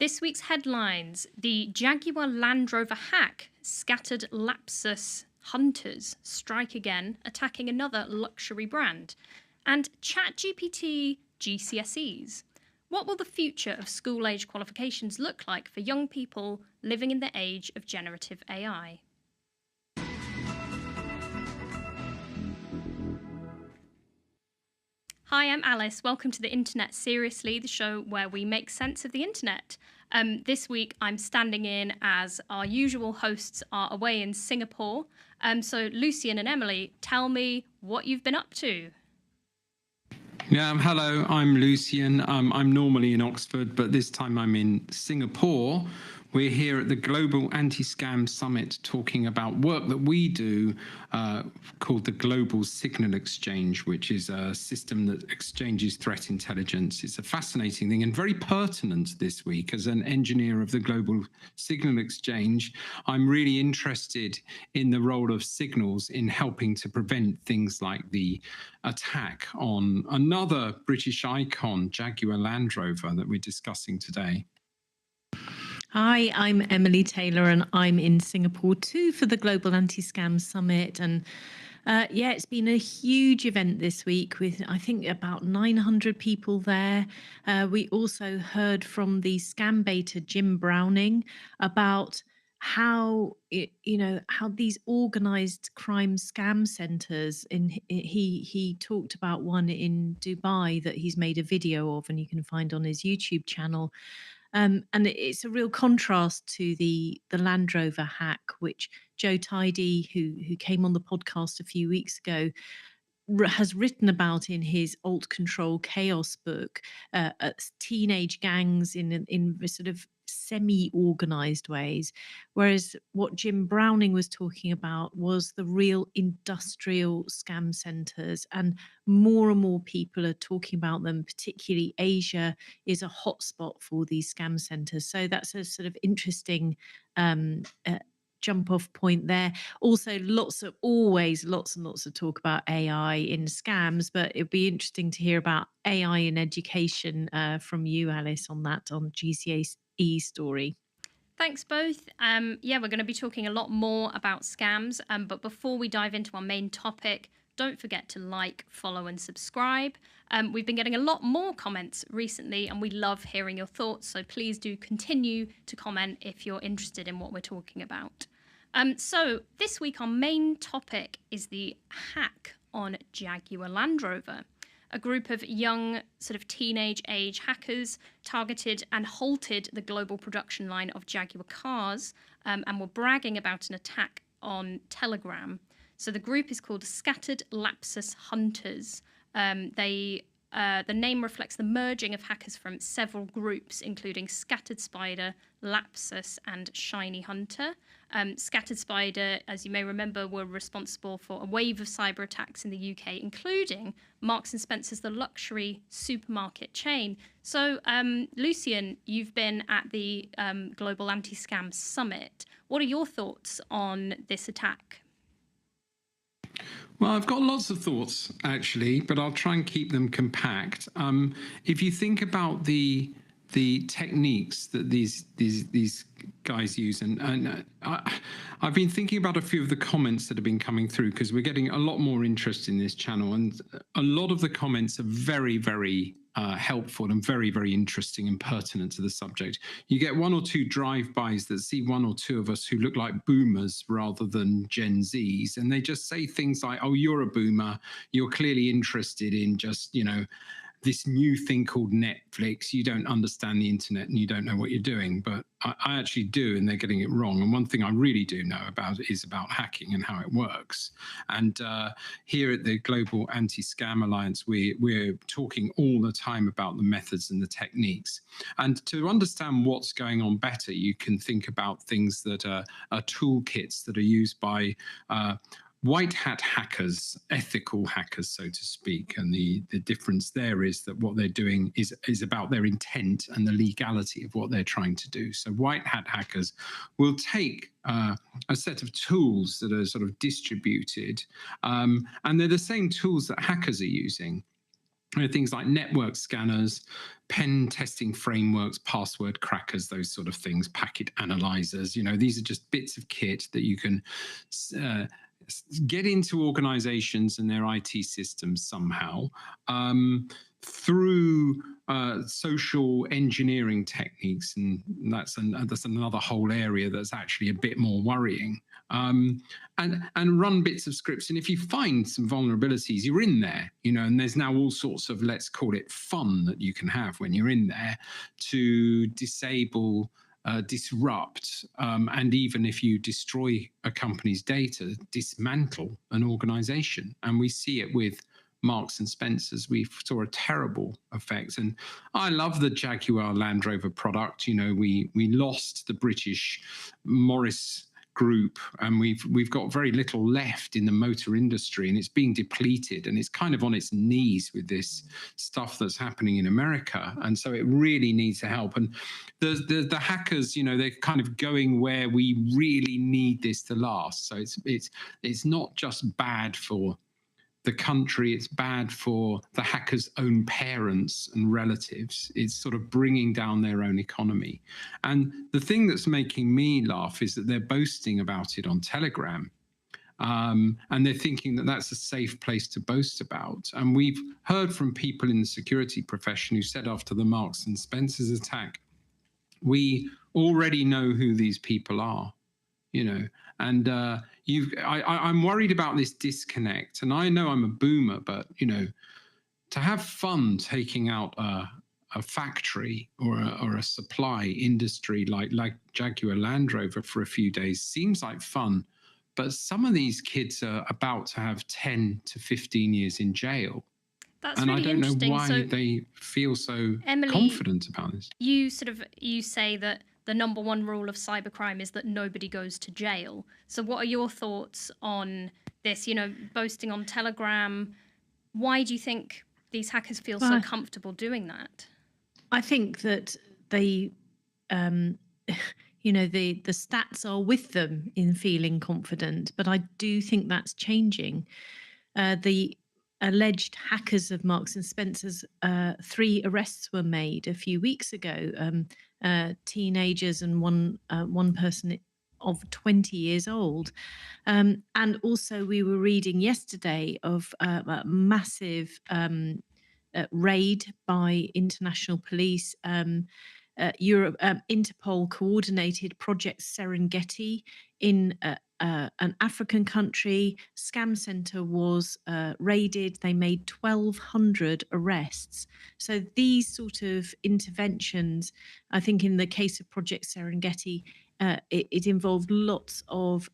This week's headlines: the Jaguar Land Rover hack, scattered lapsus hunters strike again, attacking another luxury brand, and ChatGPT GCSEs. What will the future of school age qualifications look like for young people living in the age of generative AI? Hi, I'm Alice. Welcome to the Internet Seriously, the show where we make sense of the internet. This week, I'm standing in as our usual hosts are away in Singapore. So, Lucien and Emily, tell me what you've been up to. Yeah, hello, I'm Lucien. I'm normally in Oxford, but this time I'm in Singapore. We're here at the Global Anti-Scam Summit talking about work that we do called the Global Signal Exchange, which is a system that exchanges threat intelligence. It's a fascinating thing and very pertinent this week. As an engineer of the Global Signal Exchange, I'm really interested in the role of signals in helping to prevent things like the attack on another British icon, Jaguar Land Rover, that we're discussing today. Hi, I'm Emily Taylor, and I'm in Singapore too for the Global Anti-Scam Summit. And it's been a huge event this week with, I think, about 900 people there. We also heard from the scam baiter Jim Browning about how how these organized crime scam centers he talked about one in Dubai that he's made a video of, and you can find on his YouTube channel. And it's a real contrast to the Land Rover hack, which Joe Tidy, who came on the podcast a few weeks ago, has written about in his Alt Control Chaos book. Teenage gangs in sort of semi-organized ways, whereas what Jim Browning was talking about was the real industrial scam centers, and more people are talking about them. Particularly Asia is a hotspot for these scam centers, so that's a sort of interesting jump off point there. Also, always lots and lots of talk about AI in scams, but it'd be interesting to hear about AI in education from you, Alice, on GCSE story. Thanks both. We're going to be talking a lot more about scams, but before we dive into our main topic, don't forget to like, follow, and subscribe. We've been getting a lot more comments recently, and we love hearing your thoughts, so please do continue to comment if you're interested in what we're talking about. So this week, our main topic is the hack on Jaguar Land Rover. A group of young, sort of teenage age hackers targeted and halted the global production line of Jaguar cars, and were bragging about an attack on Telegram. So the group is called Scattered Lapsus Hunters. The name reflects the merging of hackers from several groups, including Scattered Spider, Lapsus, and Shiny Hunter. Scattered Spider, as you may remember, were responsible for a wave of cyber attacks in the UK, including Marks and Spencer's, the luxury supermarket chain. So, Lucien, you've been at the Global Anti-Scam Summit. What are your thoughts on this attack? Well, I've got lots of thoughts, actually, but I'll try and keep them compact. If you think about the techniques that these guys use, and I've been thinking about a few of the comments that have been coming through, because we're getting a lot more interest in this channel, and a lot of the comments are very, very helpful and very, very interesting and pertinent to the subject. You get one or two drive-bys that see one or two of us who look like boomers rather than Gen Zs, and they just say things like, "Oh, you're a boomer. You're clearly interested in just, this new thing called Netflix. You don't understand the internet and you don't know what you're doing." But I actually do, and they're getting it wrong. And one thing I really do know about is about hacking and how it works. And here at the Global Anti-Scam Alliance, we're talking all the time about the methods and the techniques. And to understand what's going on better, you can think about things that are toolkits that are used by white hat hackers, ethical hackers, so to speak. And the difference there is that what they're doing is about their intent and the legality of what they're trying to do. So white hat hackers will take a set of tools that are sort of distributed, and they're the same tools that hackers are using. things like network scanners, pen testing frameworks, password crackers, those sort of things, packet analyzers. These are just bits of kit that you can get into organizations and their IT systems somehow through social engineering techniques, and that's another whole area that's actually a bit more worrying. And run bits of scripts. And if you find some vulnerabilities, you're in there, and there's now all sorts of, let's call it, fun that you can have when you're in there to disable, disrupt, and even if you destroy a company's data, dismantle an organization. And we see it with Marks and Spencers. We saw a terrible effect. And I love the Jaguar Land Rover product. We lost the British Morris group, and we've got very little left in the motor industry, and it's being depleted, and it's kind of on its knees with this stuff that's happening in America. And so it really needs help. And the hackers, they're kind of going where we really need this to last. So it's not just bad for the country, it's bad for the hackers' own parents and relatives. It's sort of bringing down their own economy. And the thing that's making me laugh is that they're boasting about it on Telegram. And they're thinking that that's a safe place to boast about. And we've heard from people in the security profession who said after the Marks and Spencers attack, we already know who these people are. And I'm worried about this disconnect. And I know I'm a boomer, but to have fun taking out a factory or a supply industry like Jaguar Land Rover for a few days seems like fun. But some of these kids are about to have 10 to 15 years in jail. That's and really I don't know interesting. why So, they feel so Emily, confident about this. you say that the number one rule of cybercrime is that nobody goes to jail. So what are your thoughts on this? Boasting on Telegram. Why do you think these hackers feel so comfortable doing that? I think that they, the stats are with them in feeling confident, but I do think that's changing. The alleged hackers of Marks and Spencers, 3 arrests were made a few weeks ago. Teenagers and one person of 20 years old. And also we were reading yesterday of a massive raid by international police. Europe, Interpol coordinated Project Serengeti in an African country. Scam center was raided. They made 1,200 arrests. So these sort of interventions, I think in the case of Project Serengeti, it involved lots of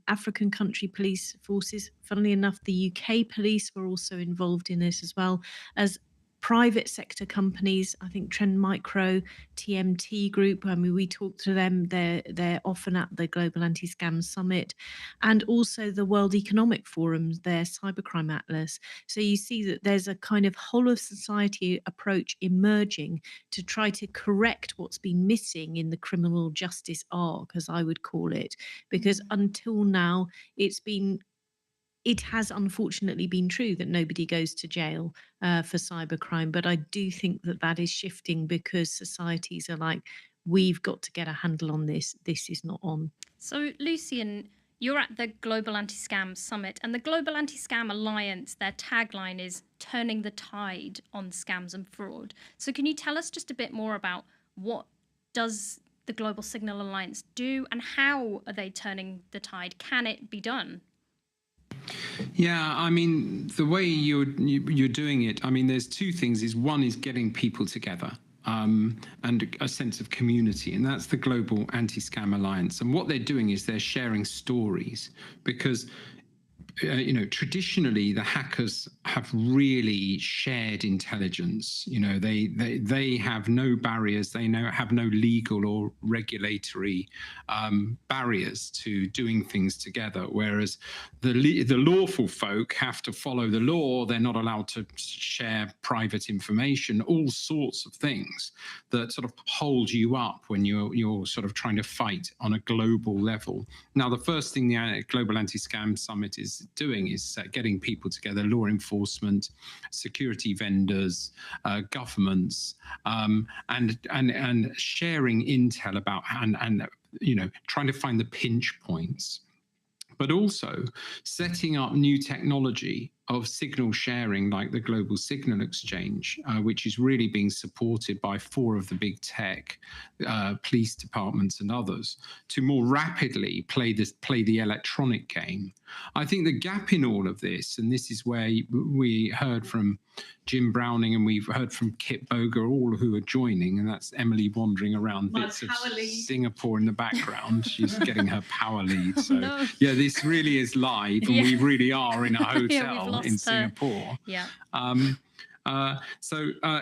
African country police forces. Funnily enough, the UK police were also involved in it, as well as private sector companies. I think Trend Micro, TMT Group, we talked to them. They're often at the Global Anti-Scam Summit, and also the World Economic Forum's their Cybercrime Atlas. So you see that there's a kind of whole of society approach emerging to try to correct what's been missing in the criminal justice arc, as I would call it, because until now it has unfortunately been true that nobody goes to jail for cybercrime. But I do think that is shifting, because societies are like, we've got to get a handle on this. This is not on. So, Lucien, you're at the Global Anti-Scam Summit, and the Global Anti-Scam Alliance, their tagline is turning the tide on scams and fraud. So can you tell us just a bit more about what does the Global Signal Alliance do, and how are they turning the tide? Can it be done? Yeah, I mean, the way you're doing it, I mean, there's 2 things. One is getting people together and a sense of community, and that's the Global Anti-Scam Alliance. And what they're doing is they're sharing stories, because traditionally the hackers have really shared intelligence. They have no barriers. They have no legal or regulatory barriers to doing things together. Whereas the lawful folk have to follow the law. They're not allowed to share private information, all sorts of things that sort of hold you up when you're sort of trying to fight on a global level. Now, the first thing the Global Anti-Scam Summit is is doing is getting people together, law enforcement, security vendors, governments, and sharing intel about and trying to find the pinch points, but also setting up new technology of signal sharing like the Global Signal Exchange, which is really being supported by 4 of the big tech, police departments and others, to more rapidly play the electronic game. I think the gap in all of this, and this is where we heard from Jim Browning and we've heard from Kit Boger, all who are joining, and that's Emily wandering around bits of Singapore in the background. She's getting her power lead. So yeah, this really is live, and we really are in a hotel in Singapore. Yeah.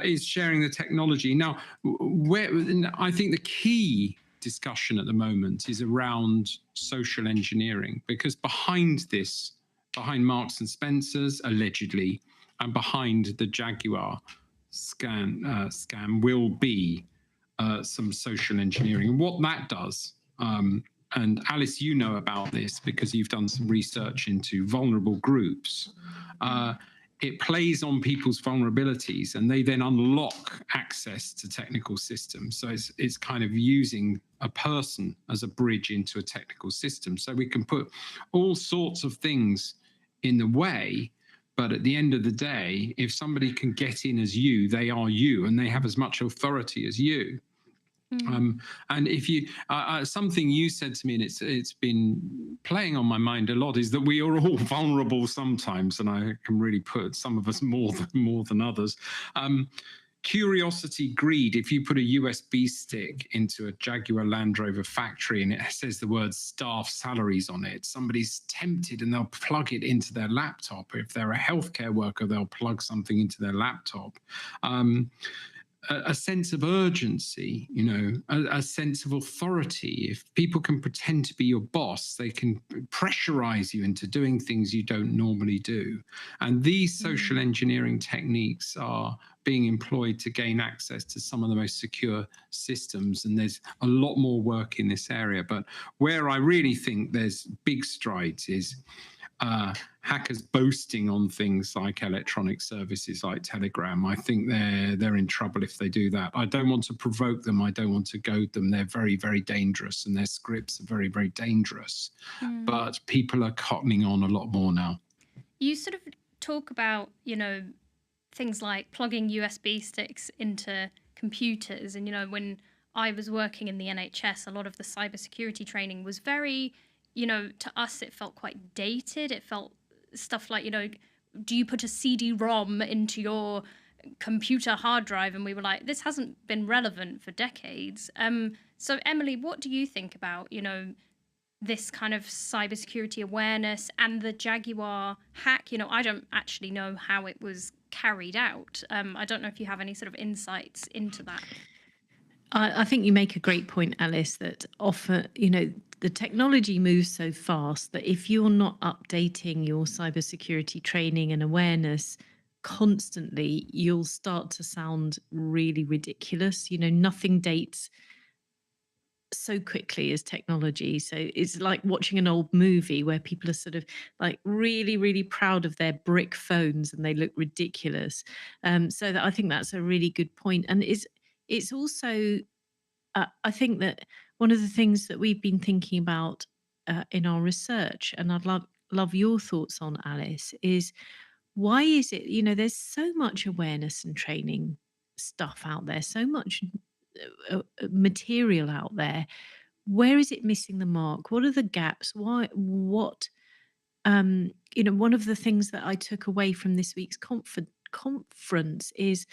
Is sharing the technology. Now, I think the key discussion at the moment is around social engineering, because behind Marks and Spencer's allegedly, and behind the Jaguar scam will be some social engineering. And what that does, and Alice, you know about this because you've done some research into vulnerable groups. It plays on people's vulnerabilities, and they then unlock access to technical systems. So it's kind of using a person as a bridge into a technical system. So we can put all sorts of things in the way, but at the end of the day, if somebody can get in as you, they are you, and they have as much authority as you. And if you something you said to me, and it's been playing on my mind a lot, is that we are all vulnerable sometimes, and I can really put some of us more than others. Curiosity, greed. If you put a USB stick into a Jaguar Land Rover factory and it says the word staff salaries on it, somebody's tempted and they'll plug it into their laptop. If they're a healthcare worker, they'll plug something into their laptop. A sense of urgency, a sense of authority. If people can pretend to be your boss, they can pressurize you into doing things you don't normally do. And these social engineering techniques are being employed to gain access to some of the most secure systems. And there's a lot more work in this area. But where I really think there's big strides is hackers boasting on things like electronic services like Telegram. I think they're in trouble if they do that. I don't want to provoke them. I don't want to goad them. They're very, very dangerous, and their scripts are very, very dangerous. But people are cottoning on a lot more now. You sort of talk about, things like plugging USB sticks into computers. And, when I was working in the NHS, a lot of the cybersecurity training was very, to us, it felt quite dated. It felt stuff like, do you put a CD-ROM into your computer hard drive? And we were like, this hasn't been relevant for decades. So Emily, what do you think about, this kind of cybersecurity awareness and the Jaguar hack? I don't actually know how it was carried out. I don't know if you have any sort of insights into that. I think you make a great point, Alice, that often, the technology moves so fast that if you're not updating your cybersecurity training and awareness constantly, you'll start to sound really ridiculous. Nothing dates so quickly as technology. So it's like watching an old movie where people are sort of like really, really proud of their brick phones and they look ridiculous. So I think that's a really good point. And it's also, I think that one of the things that we've been thinking about in our research, and I'd love your thoughts on, Alice, is why is it, there's so much awareness and training stuff out there, so much material out there. Where is it missing the mark? What are the gaps? One of the things that I took away from this week's conference is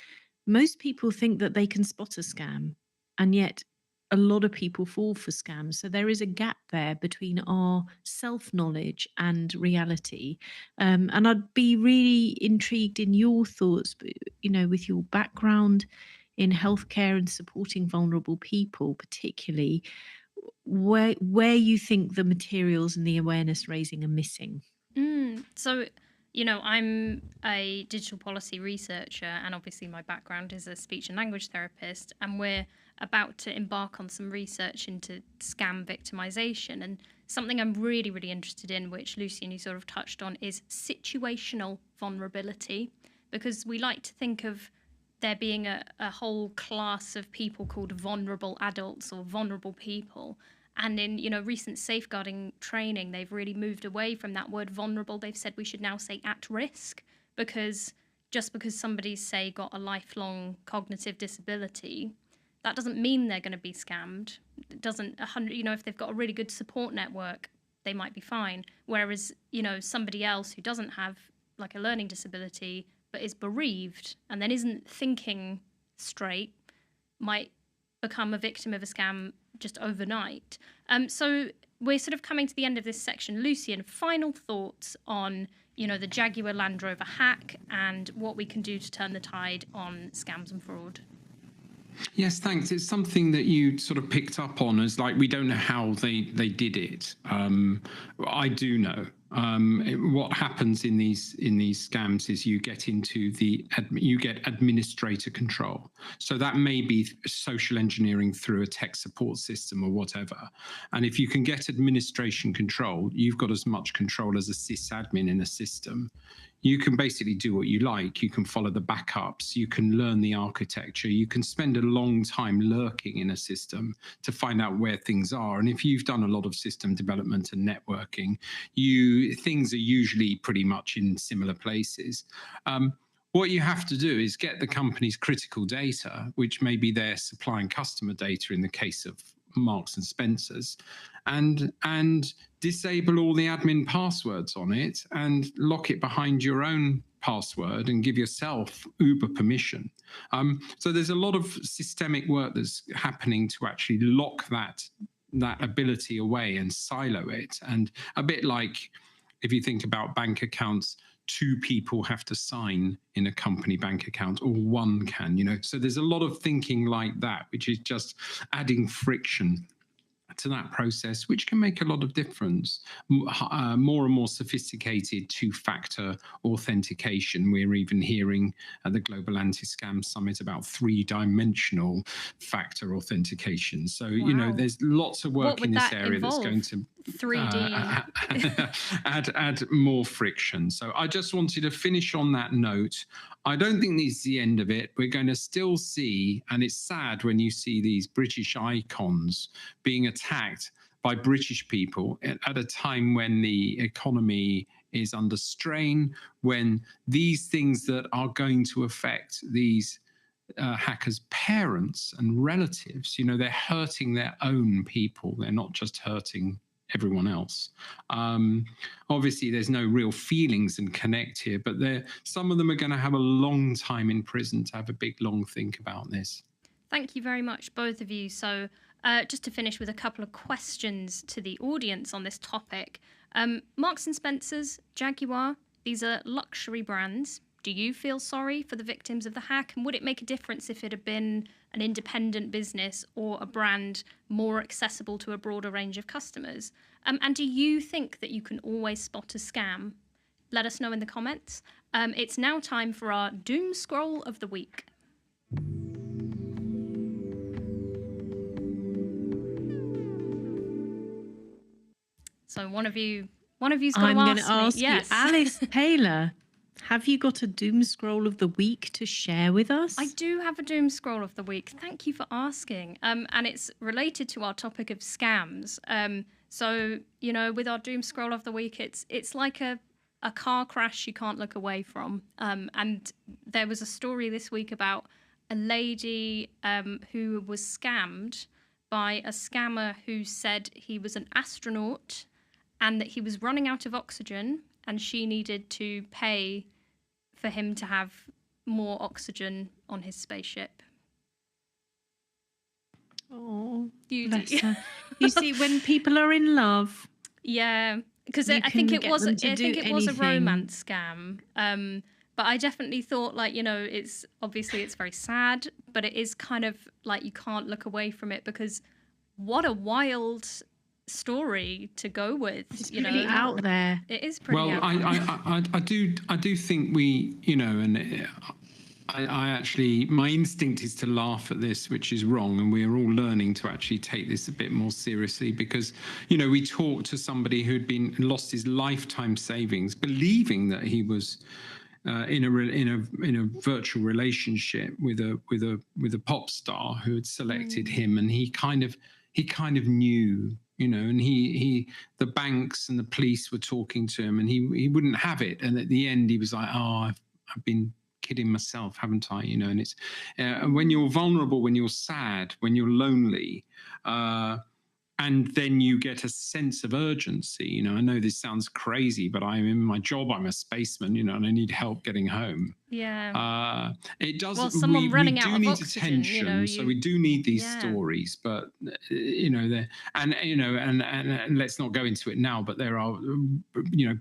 most people think that they can spot a scam, and yet a lot of people fall for scams. So there is a gap there between our self-knowledge and reality. And I'd be really intrigued in your thoughts, with your background in healthcare and supporting vulnerable people, particularly, where you think the materials and the awareness raising are missing. So, I'm a digital policy researcher, and obviously my background is a speech and language therapist, and we're about to embark on some research into scam victimization. And something I'm really, really interested in, which Lucien, you sort of touched on, is situational vulnerability, because we like to think of there being a whole class of people called vulnerable adults or vulnerable people. And in, recent safeguarding training, they've really moved away from that word vulnerable. They've said we should now say at risk, because just because somebody's, say, got a lifelong cognitive disability, that doesn't mean they're going to be scammed. It doesn't, if they've got a really good support network, they might be fine. Whereas, somebody else who doesn't have like a learning disability, but is bereaved and then isn't thinking straight, might become a victim of a scam just overnight. So we're sort of coming to the end of this section. Lucien, final thoughts on, the Jaguar Land Rover hack and what we can do to turn the tide on scams and fraud. Yes, thanks. It's something that you sort of picked up on as like, we don't know how they did it. I do know. What happens in these scams is you get into you get administrator control. So that may be social engineering through a tech support system or whatever. And if you can get administration control, you've got as much control as a sysadmin in a system. You can basically do what you like. You can follow the backups. You can learn the architecture. You can spend a long time lurking in a system to find out where things are. And if you've done a lot of system development and networking, things are usually pretty much in similar places. What you have to do is get the company's critical data, which may be their supply and customer data in the case of Marks and Spencer's, and disable all the admin passwords on it and lock it behind your own password and give yourself Uber permission. So there's a lot of systemic work that's happening to actually lock that ability away and silo it. And a bit like if you think about bank accounts, 2 people have to sign in a company bank account, or 1 can, So there's a lot of thinking like that, which is just adding friction to that process, which can make a lot of difference. More and more sophisticated 2-factor authentication. We're even hearing at the Global Anti-Scam Summit about 3-dimensional factor authentication. So, Wow. there's lots of work in this area involve? that's going to 3D. add more friction. So I just wanted to finish on that note. I don't think this is the end of it. We're going to still see, and it's sad when you see these British icons being attacked by British people at a time when the economy is under strain, when these things that are going to affect these hackers' parents and relatives, they're hurting their own people. They're not just hurting everyone else. Obviously, there's no real feelings and connect here, but some of them are going to have a long time in prison to have a big, long think about this. Thank you very much, both of you. So just to finish with a couple of questions to the audience on this topic. Marks and Spencer's, Jaguar, these are luxury brands. Do you feel sorry for the victims of the hack? And would it make a difference if it had been an independent business or a brand more accessible to a broader range of customers? And do you think that you can always spot a scam? Let us know in the comments. It's now time for our doom scroll of the week. So one of you's got to ask me. I'm going to ask Yes. you, Alice Taylor, have you got a doom scroll of the week to share with us? I do have a doom scroll of the week. Thank you for asking. And it's related to our topic of scams. So, with our doom scroll of the week, it's like a car crash you can't look away from. And there was a story this week about a lady who was scammed by a scammer who said he was an astronaut and that he was running out of oxygen and she needed to pay for him to have more oxygen on his spaceship. Oh, You you see, when people are in love, yeah, because You I think can it get was them to I do think it was a anything. romance scam. But I definitely thought, it's obviously it's very sad, but it is kind of like you can't look away from it because what a wild story to go with. it's pretty out there. It is pretty Well, out there. I do think we, and I actually, my instinct is to laugh at this, which is wrong. And we're all learning to actually take this a bit more seriously because, we talked to somebody who'd lost his lifetime savings, believing that he was in a virtual relationship with a pop star who had selected him, and he kind of knew, and the banks and the police were talking to him, and he wouldn't have it. And at the end, he was like, "Oh, I've been kidding myself, haven't I?" And it's when you're vulnerable, when you're sad, when you're lonely, and then you get a sense of urgency. I know this sounds crazy, but I'm in my job, I'm a spaceman, and I need help getting home. Yeah. It does. Well, someone running out do of need oxygen, attention, so we do need these Yeah. stories. But and let's not go into it now. But there are,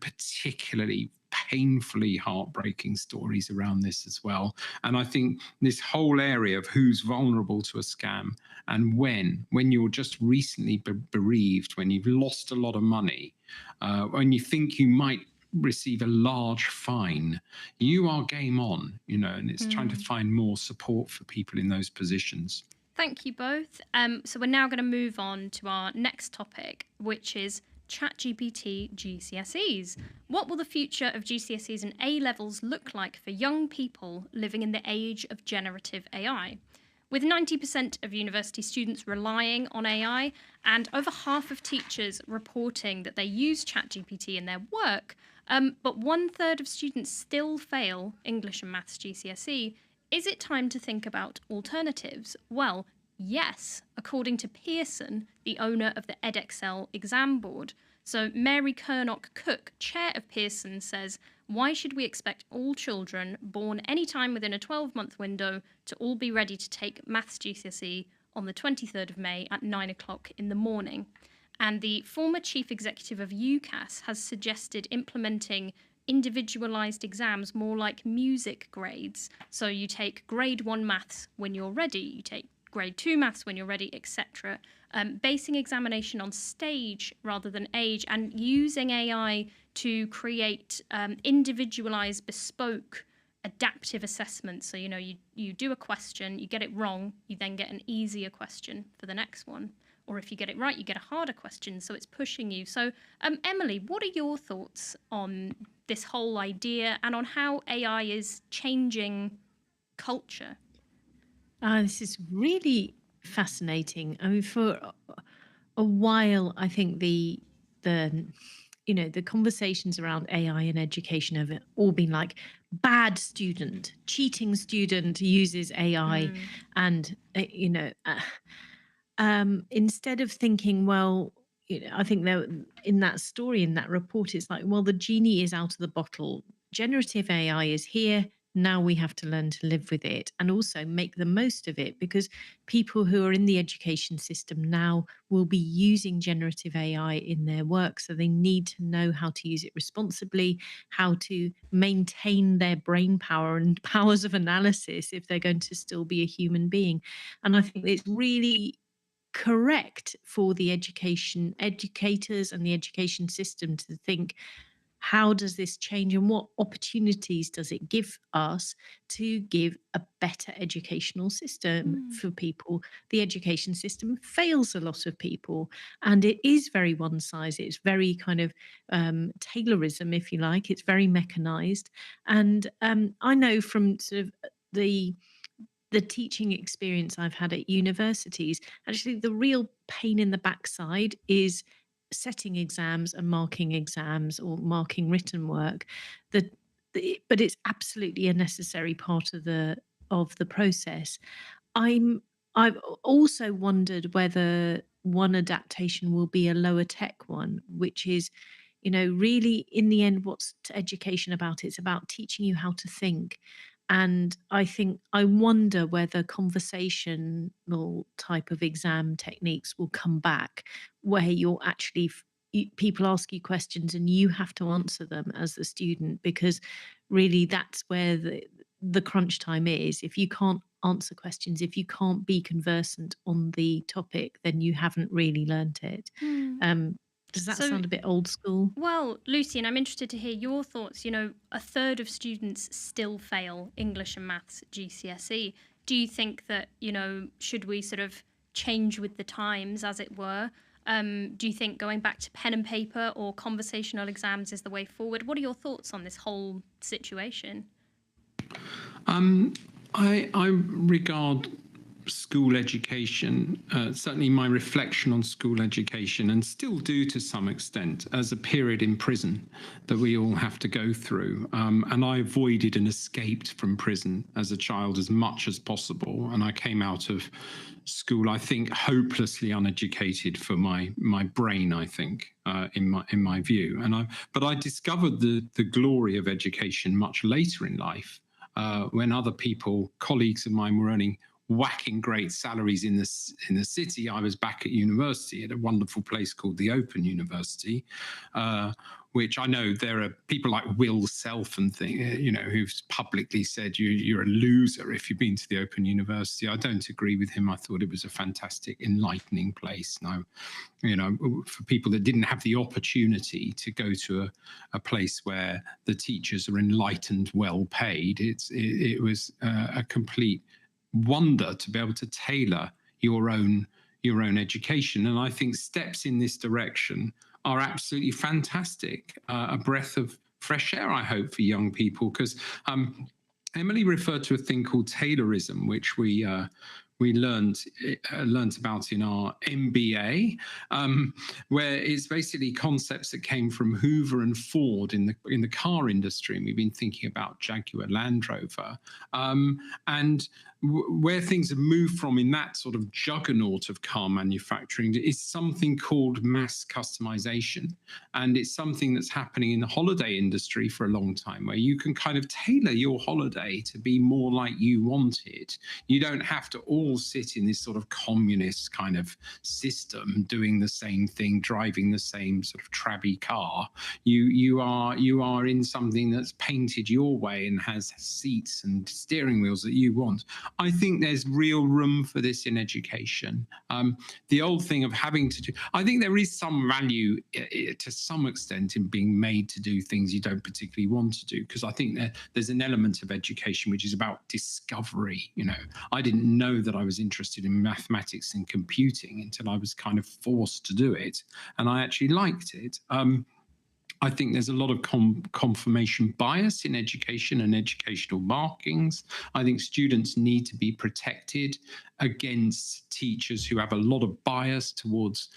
particularly painfully heartbreaking stories around this as well. And I think this whole area of who's vulnerable to a scam and when you're just recently bereaved, when you've lost a lot of money, when you think you might receive a large fine, you are game on, and it's trying to find more support for people in those positions. Thank you both. So we're now going to move on to our next topic, which is ChatGPT GCSEs. What will the future of GCSEs and A-levels look like for young people living in the age of generative AI? With 90% of university students relying on AI and over half of teachers reporting that they use ChatGPT in their work, but 1/3 of students still fail English and Maths GCSE, is it time to think about alternatives? Well, yes, according to Pearson, the owner of the Edexcel exam board. So Mary Kernock-Cook, chair of Pearson, says, why should we expect all children born anytime within a 12-month window to all be ready to take Maths GCSE on the 23rd of May at 9 o'clock in the morning? And the former chief executive of UCAS has suggested implementing individualized exams more like music grades. So you take grade 1 maths when you're ready, you take grade 2 maths when you're ready, etc. Basing examination on stage rather than age, and using AI to create individualized, bespoke, adaptive assessments. So, you do a question, you get it wrong, you then get an easier question for the next one. Or if you get it right, you get a harder question. So it's pushing you. So, Emily, what are your thoughts on this whole idea and on how AI is changing culture? This is really fascinating. I mean, for a while, I think the conversations around AI in education have all been like, bad student, cheating student uses AI, and instead of thinking, well, I think that in that story, in that report, it's like, well, the genie is out of the bottle. Generative AI is here. Now we have to learn to live with it and also make the most of it, because people who are in the education system now will be using generative AI in their work. So they need to know how to use it responsibly, how to maintain their brain power and powers of analysis if they're going to still be a human being. And I think it's really correct for the educators and the education system to think, how does this change and what opportunities does it give us to give a better educational system for people? The education system fails a lot of people, and it is very one size. It's very kind of Taylorism, if you like. It's very mechanized. And I know from sort of the teaching experience I've had at universities, actually the real pain in the backside is setting exams and marking exams or marking written work. But it's absolutely a necessary part of the process. I've also wondered whether one adaptation will be a lower tech one, which is, really in the end, what's education about? It's about teaching you how to think. And I wonder whether conversational type of exam techniques will come back, where you're actually people ask you questions and you have to answer them as the student, because really that's where the crunch time is. If you can't answer questions, if you can't be conversant on the topic, then you haven't really learnt it. Does that So, sound a bit old school? well, Lucien, I'm interested to hear your thoughts. A third of students still fail English and maths at GCSE. Do you think that, should we sort of change with the times, as it were? Do you think going back to pen and paper or conversational exams is the way forward? What are your thoughts on this whole situation? I regard school education, certainly my reflection on school education, and still do to some extent, as a period in prison that we all have to go through. And I avoided and escaped from prison as a child as much as possible. And I came out of school, I think, hopelessly uneducated for my brain, I think, in my view. But I discovered the glory of education much later in life, when other people, colleagues of mine, were earning whacking great salaries in the city. I was back at university at a wonderful place called the Open University, which I know there are people like Will Self and who've publicly said you're a loser if you've been to the Open University. I don't agree with him. I thought it was a fantastic, enlightening place. Now, for people that didn't have the opportunity to go to a place where the teachers are enlightened, well paid, it was a complete wonder to be able to tailor your own education. And I think steps in this direction are absolutely fantastic, a breath of fresh air, I hope, for young people, because Emily referred to a thing called Taylorism, which we learned about in our MBA, where it's basically concepts that came from Hoover and Ford in the car industry, and we've been thinking about Jaguar Land Rover, and where things have moved from in that sort of juggernaut of car manufacturing is something called mass customization. And it's something that's happening in the holiday industry for a long time, where you can kind of tailor your holiday to be more like you want it. You don't have to all sit in this sort of communist kind of system, doing the same thing, driving the same sort of trabby car. You are in something that's painted your way and has seats and steering wheels that you want. I think there's real room for this in education. The old thing of having to do, I think there is some value to some extent in being made to do things you don't particularly want to do, because I think there's an element of education which is about discovery. I didn't know that I was interested in mathematics and computing until I was kind of forced to do it, and I actually liked it. I think there's a lot of confirmation bias in education and educational markings. I think students need to be protected against teachers who have a lot of bias towards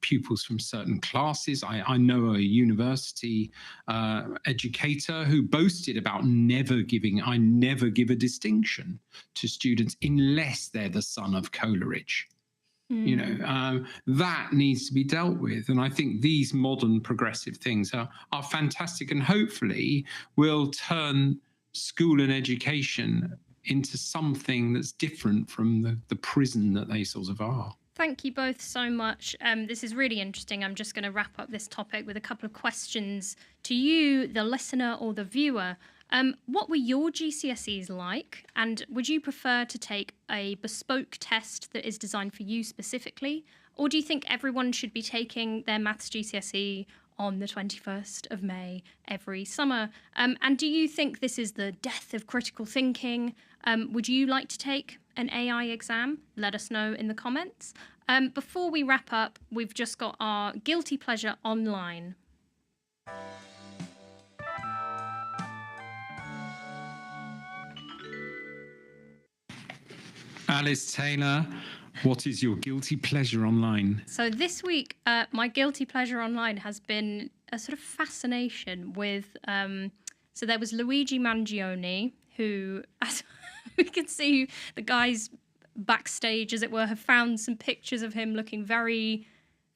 pupils from certain classes. I know a university educator who boasted about never give a distinction to students unless they're the son of Coleridge. That needs to be dealt with. And I think these modern progressive things are fantastic, and hopefully will turn school and education into something that's different from the prison that they sort of are. Thank you both so much. This is really interesting. I'm just going to wrap up this topic with a couple of questions to you, the listener or the viewer. What were your GCSEs like? And would you prefer to take a bespoke test that is designed for you specifically? Or do you think everyone should be taking their maths GCSE on the 21st of May every summer? And do you think this is the death of critical thinking? Would you like to take an AI exam? Let us know in the comments. Before we wrap up, we've just got our guilty pleasure online. Alice Taylor, what is your guilty pleasure online? So this week, my guilty pleasure online has been a sort of fascination with... so there was Luigi Mangione, who, as we can see, the guys backstage, as it were, have found some pictures of him looking very,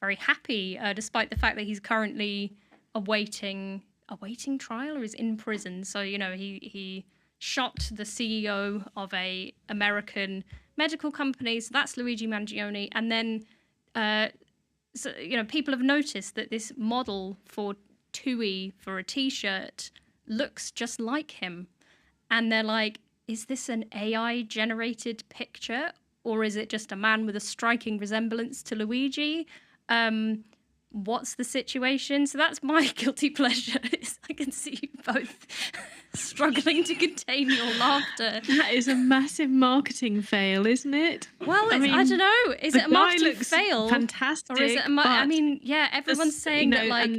very happy, despite the fact that he's currently awaiting trial or is in prison. So, he shot the CEO of a American medical company. So that's Luigi Mangione. And then, people have noticed that this model for TUI for a T-shirt looks just like him. And they're like, is this an AI-generated picture? Or is it just a man with a striking resemblance to Luigi? what's the situation? So that's my guilty pleasure. I can see you both struggling to contain your laughter. That is a massive marketing fail, isn't it? Well, I don't know. Is it a marketing fail? Fantastic. Or is it I mean, yeah, everyone's saying that, like...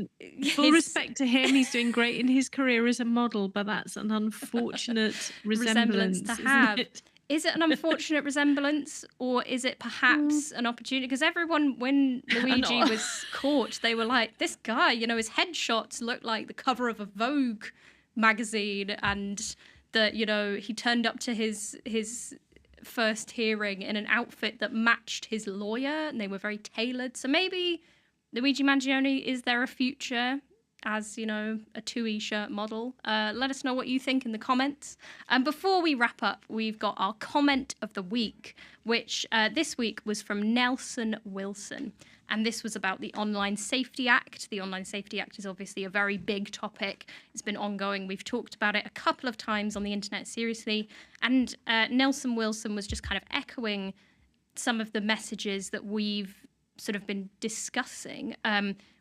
Full respect to him, he's doing great in his career as a model, but that's an unfortunate resemblance to have. Isn't it? Is it an unfortunate resemblance, or is it perhaps an opportunity? Because everyone, when Luigi was caught, they were like, this guy, his headshots looked like the cover of a Vogue magazine, and that, he turned up to his first hearing in an outfit that matched his lawyer, and they were very tailored. So maybe Luigi Mangione, is there a future as, a TUI shirt model? Let us know what you think in the comments. And before we wrap up, we've got our comment of the week, which this week was from Nelson Wilson. And this was about the Online Safety Act. The Online Safety Act is obviously a very big topic. It's been ongoing. We've talked about it a couple of times on the internet, seriously. And Nelson Wilson was just kind of echoing some of the messages that we've sort of been discussing,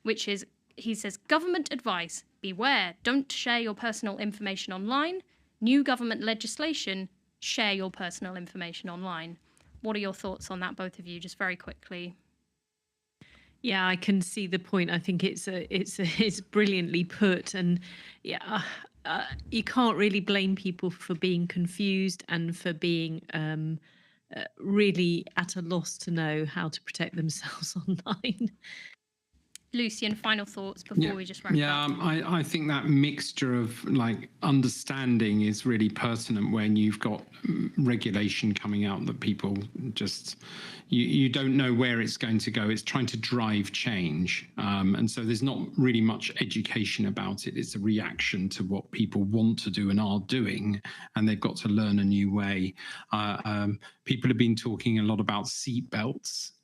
which is, he says, government advice, beware, don't share your personal information online. New government legislation, share your personal information online. What are your thoughts on that, both of you, just very quickly? Yeah, I can see the point. I think it's brilliantly put, and yeah, you can't really blame people for being confused and for being really at a loss to know how to protect themselves online. Lucien, final thoughts before we just wrap up? Yeah, I think that mixture of like understanding is really pertinent when you've got regulation coming out that people just, you don't know where it's going to go. It's trying to drive change. And so there's not really much education about it. It's a reaction to what people want to do and are doing, and they've got to learn a new way. People have been talking a lot about seat belts.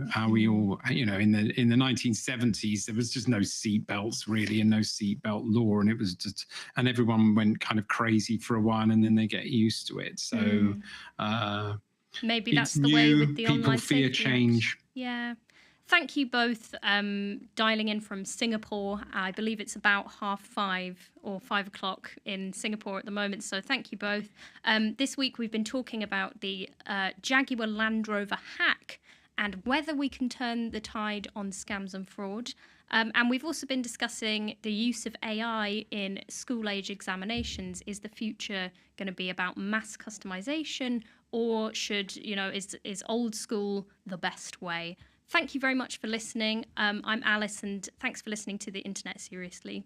How we all, in the 1970s, there was just no seat belts really, and no seat belt law, and it was just, and everyone went kind of crazy for a while, and then they get used to it. So maybe that's the way with the people Online fear Safety change. Act. Yeah. Thank you both dialing in from Singapore. I believe it's about 5:30 or 5 o'clock in Singapore at the moment. So thank you both. This week we've been talking about the Jaguar Land Rover hack, and whether we can turn the tide on scams and fraud. And we've also been discussing the use of AI in school-age examinations. Is the future going to be about mass customization, or should, is old school the best way? Thank you very much for listening. I'm Alice, and thanks for listening to the Internet Seriously.